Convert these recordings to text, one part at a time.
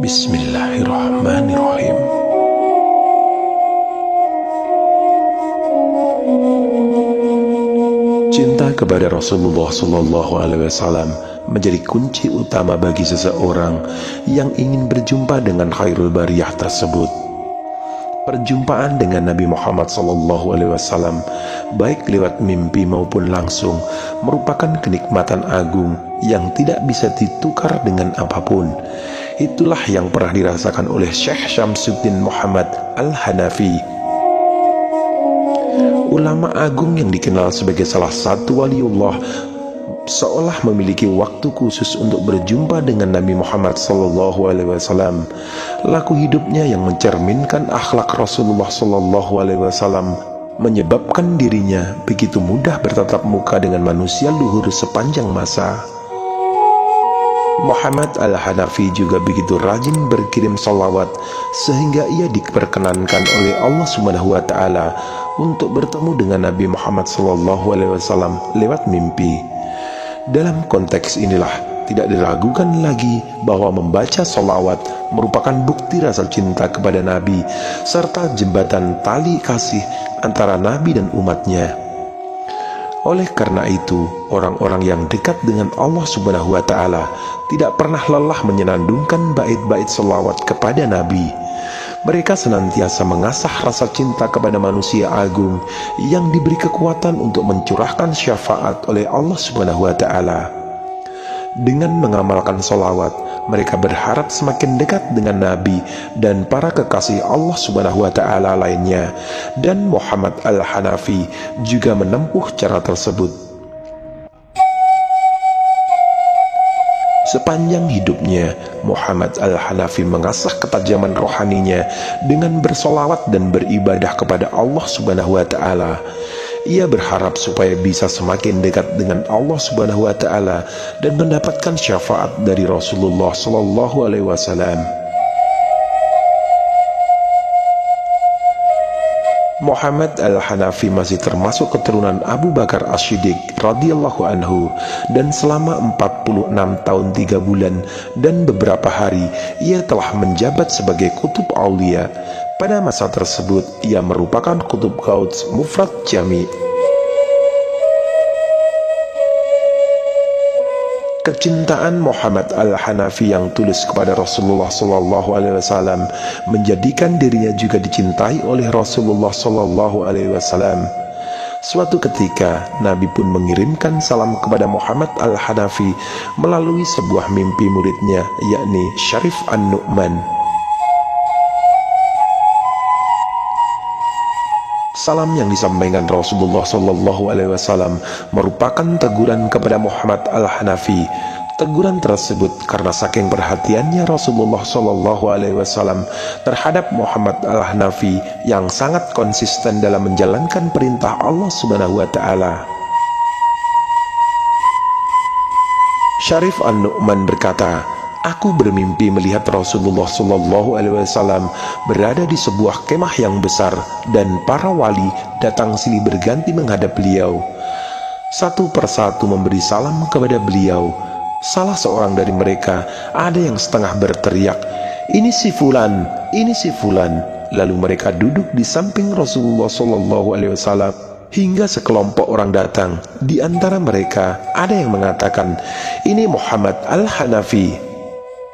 Bismillahirrahmanirrahim. Cinta kepada Rasulullah SAW menjadi kunci utama bagi seseorang yang ingin berjumpa dengan khairul bariyah tersebut. Perjumpaan dengan Nabi Muhammad SAW, baik lewat mimpi maupun langsung, merupakan kenikmatan agung yang tidak bisa ditukar dengan apapun. Itulah yang pernah dirasakan oleh Syekh Syamsuddin Muhammad Al-Hanafi, ulama agung yang dikenal sebagai salah satu waliullah, seolah memiliki waktu khusus untuk berjumpa dengan Nabi Muhammad SAW. Laku hidupnya yang mencerminkan akhlak Rasulullah SAW menyebabkan dirinya begitu mudah bertatap muka dengan manusia luhur sepanjang masa. Muhammad Al-Hanafi juga begitu rajin berkirim salawat sehingga ia diperkenankan oleh Allah SWT untuk bertemu dengan Nabi Muhammad SAW lewat mimpi. Dalam konteks inilah tidak diragukan lagi bahwa membaca salawat merupakan bukti rasa cinta kepada Nabi serta jembatan tali kasih antara Nabi dan umatnya. Oleh karena itu, orang-orang yang dekat dengan Allah SWT tidak pernah lelah menyenandungkan bait-bait selawat kepada Nabi. Mereka senantiasa mengasah rasa cinta kepada manusia agung yang diberi kekuatan untuk mencurahkan syafaat oleh Allah SWT. Dengan mengamalkan selawat, mereka berharap semakin dekat dengan Nabi dan para kekasih Allah SWT lainnya, dan Muhammad Al-Hanafi juga menempuh cara tersebut. Sepanjang hidupnya, Muhammad Al-Hanafi mengasah ketajaman rohaninya dengan bersolawat dan beribadah kepada Allah SWT. Ia berharap supaya bisa semakin dekat dengan Allah SWT dan mendapatkan syafaat dari Rasulullah SAW. Muhammad Al-Hanafi masih termasuk keturunan Abu Bakar As-Siddiq radhiyallahu anhu, dan selama 46 tahun 3 bulan dan beberapa hari ia telah menjabat sebagai kutub aulia. Pada masa tersebut ia merupakan kutub Gauts Mufrad Jami. Kecintaan Muhammad Al-Hanafi yang tulus kepada Rasulullah SAW menjadikan dirinya juga dicintai oleh Rasulullah SAW. Suatu ketika Nabi pun mengirimkan salam kepada Muhammad Al-Hanafi melalui sebuah mimpi muridnya, yakni Syarif An-Nu'man. Salam yang disampaikan Rasulullah SAW merupakan teguran kepada Muhammad Al-Hanafi. Teguran tersebut karena saking perhatiannya Rasulullah SAW terhadap Muhammad Al-Hanafi yang sangat konsisten dalam menjalankan perintah Allah SWT. Syarif An-Nu'man berkata, "Aku bermimpi melihat Rasulullah SAW berada di sebuah kemah yang besar dan para wali datang silih berganti menghadap beliau. Satu persatu memberi salam kepada beliau. Salah seorang dari mereka ada yang setengah berteriak, 'Ini si Fulan, ini si Fulan.' Lalu mereka duduk di samping Rasulullah SAW hingga sekelompok orang datang. Di antara mereka ada yang mengatakan, 'Ini Muhammad Al-Hanafi.'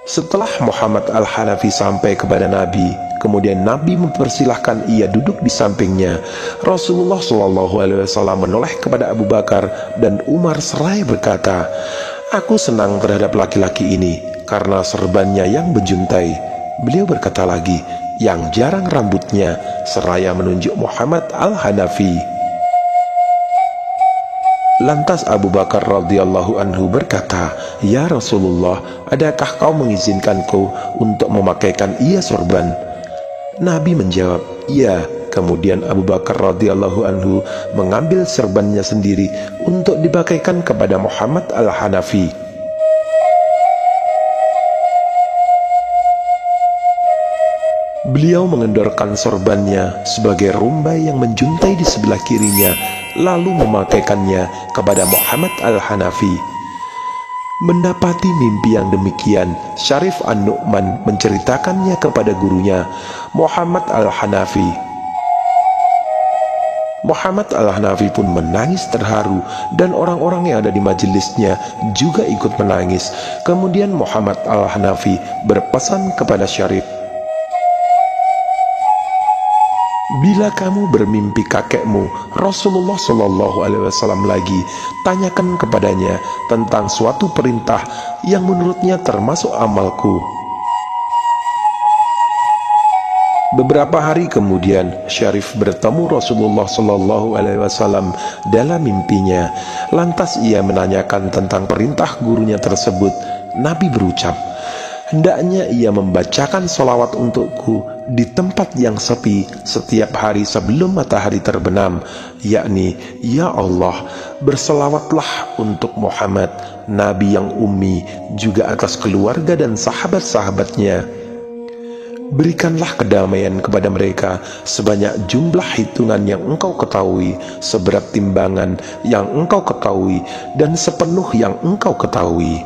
Setelah Muhammad Al-Hanafi sampai kepada Nabi, kemudian Nabi mempersilahkan ia duduk di sampingnya. Rasulullah SAW menoleh kepada Abu Bakar dan Umar seraya berkata, 'Aku senang terhadap laki-laki ini karena serbannya yang bejuntai.' Beliau berkata lagi, 'Yang jarang rambutnya,' seraya menunjuk Muhammad Al-Hanafi. Lantas Abu Bakar radhiyallahu anhu berkata, 'Ya Rasulullah, adakah kau mengizinkanku untuk memakaikan ia sorban?' Nabi menjawab, 'Ya.' Kemudian Abu Bakar radhiyallahu anhu mengambil serbannya sendiri untuk dipakaikan kepada Muhammad Al-Hanafi. Beliau mengendorkan sorbannya sebagai rumbai yang menjuntai di sebelah kirinya, lalu memakaikannya kepada Muhammad Al-Hanafi. Mendapati mimpi yang demikian, Syarif An-Nu'man menceritakannya kepada gurunya, Muhammad Al-Hanafi. Muhammad Al-Hanafi pun menangis terharu dan orang-orang yang ada di majelisnya juga ikut menangis. Kemudian Muhammad Al-Hanafi berpesan kepada Syarif, bila kamu bermimpi kakekmu Rasulullah SAW lagi, tanyakan kepadanya tentang suatu perintah yang menurutnya termasuk amalku. Beberapa hari kemudian, Syarif bertemu Rasulullah SAW dalam mimpinya. Lantas ia menanyakan tentang perintah gurunya tersebut. Nabi berucap, hendaknya ia membacakan sholawat untukku di tempat yang sepi setiap hari sebelum matahari terbenam, yakni, ya Allah, berselawatlah untuk Muhammad, Nabi yang ummi, juga atas keluarga dan sahabat-sahabatnya. Berikanlah kedamaian kepada mereka sebanyak jumlah hitungan yang engkau ketahui, seberat timbangan yang engkau ketahui, dan sepenuh yang engkau ketahui.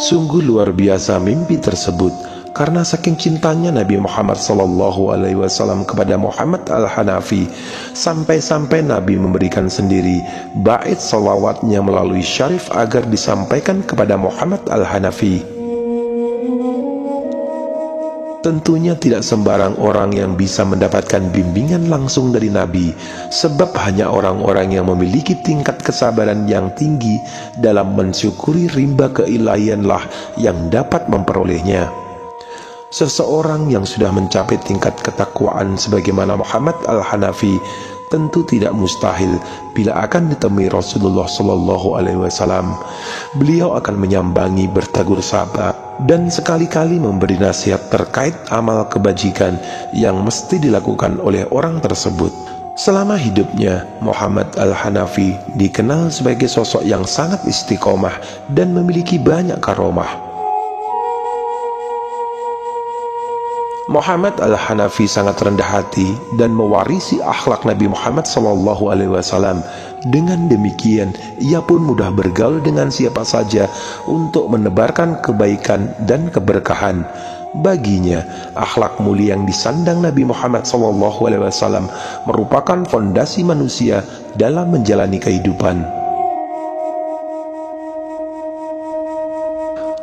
Sungguh luar biasa mimpi tersebut, karena saking cintanya Nabi Muhammad SAW kepada Muhammad Al-Hanafi, sampai-sampai Nabi memberikan sendiri bait salawatnya melalui Syarif agar disampaikan kepada Muhammad Al-Hanafi. Tentunya tidak sembarang orang yang bisa mendapatkan bimbingan langsung dari Nabi, sebab hanya orang-orang yang memiliki tingkat kesabaran yang tinggi dalam mensyukuri rimba keilahianlah yang dapat memperolehnya. Seseorang yang sudah mencapai tingkat ketakwaan sebagaimana Muhammad Al-Hanafi tentu tidak mustahil bila akan ditemui Rasulullah SAW. Beliau akan menyambangi, bertegur sapa, dan sekali-kali memberi nasihat terkait amal kebajikan yang mesti dilakukan oleh orang tersebut. Selama hidupnya, Muhammad Al-Hanafi dikenal sebagai sosok yang sangat istiqomah dan memiliki banyak karomah. Muhammad Al-Hanafi sangat rendah hati dan mewarisi akhlak Nabi Muhammad SAW. Dengan demikian, ia pun mudah bergaul dengan siapa saja untuk menebarkan kebaikan dan keberkahan. Baginya, akhlak mulia yang disandang Nabi Muhammad SAW merupakan fondasi manusia dalam menjalani kehidupan.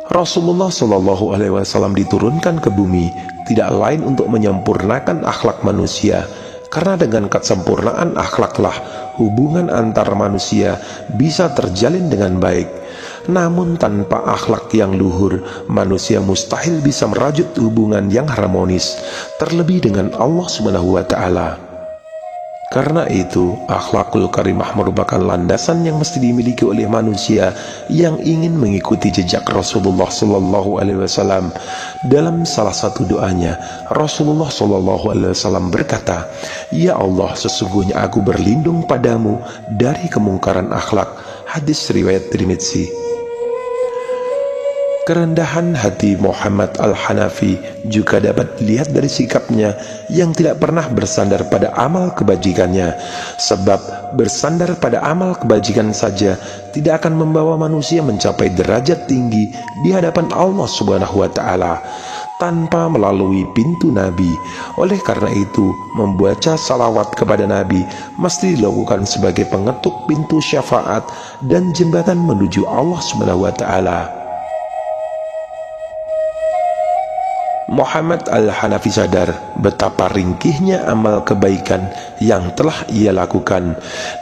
Rasulullah SAW diturunkan ke bumi tidak lain untuk menyempurnakan akhlak manusia, karena dengan kesempurnaan akhlaklah hubungan antar manusia bisa terjalin dengan baik. Namun tanpa akhlak yang luhur, manusia mustahil bisa merajut hubungan yang harmonis, terlebih dengan Allah SWT. Karena itu, akhlakul karimah merupakan landasan yang mesti dimiliki oleh manusia yang ingin mengikuti jejak Rasulullah SAW. Dalam salah satu doanya, Rasulullah SAW berkata, ya Allah, sesungguhnya aku berlindung padamu dari kemungkaran akhlak. Hadis riwayat Tirmidzi. Kerendahan hati Muhammad Al-Hanafi juga dapat dilihat dari sikapnya yang tidak pernah bersandar pada amal kebajikannya, sebab bersandar pada amal kebajikan saja tidak akan membawa manusia mencapai derajat tinggi di hadapan Allah SWT tanpa melalui pintu Nabi. Oleh karena itu, membaca salawat kepada Nabi mesti dilakukan sebagai pengetuk pintu syafaat dan jembatan menuju Allah SWT. Muhammad Al-Hanafi sadar betapa ringkihnya amal kebaikan yang telah ia lakukan,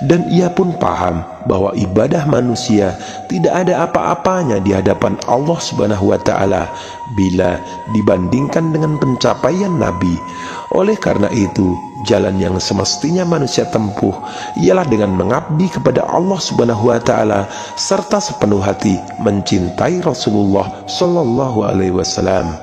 dan ia pun paham bahwa ibadah manusia tidak ada apa-apanya di hadapan Allah SWT bila dibandingkan dengan pencapaian Nabi. Oleh karena itu, jalan yang semestinya manusia tempuh ialah dengan mengabdi kepada Allah SWT serta sepenuh hati mencintai Rasulullah SAW.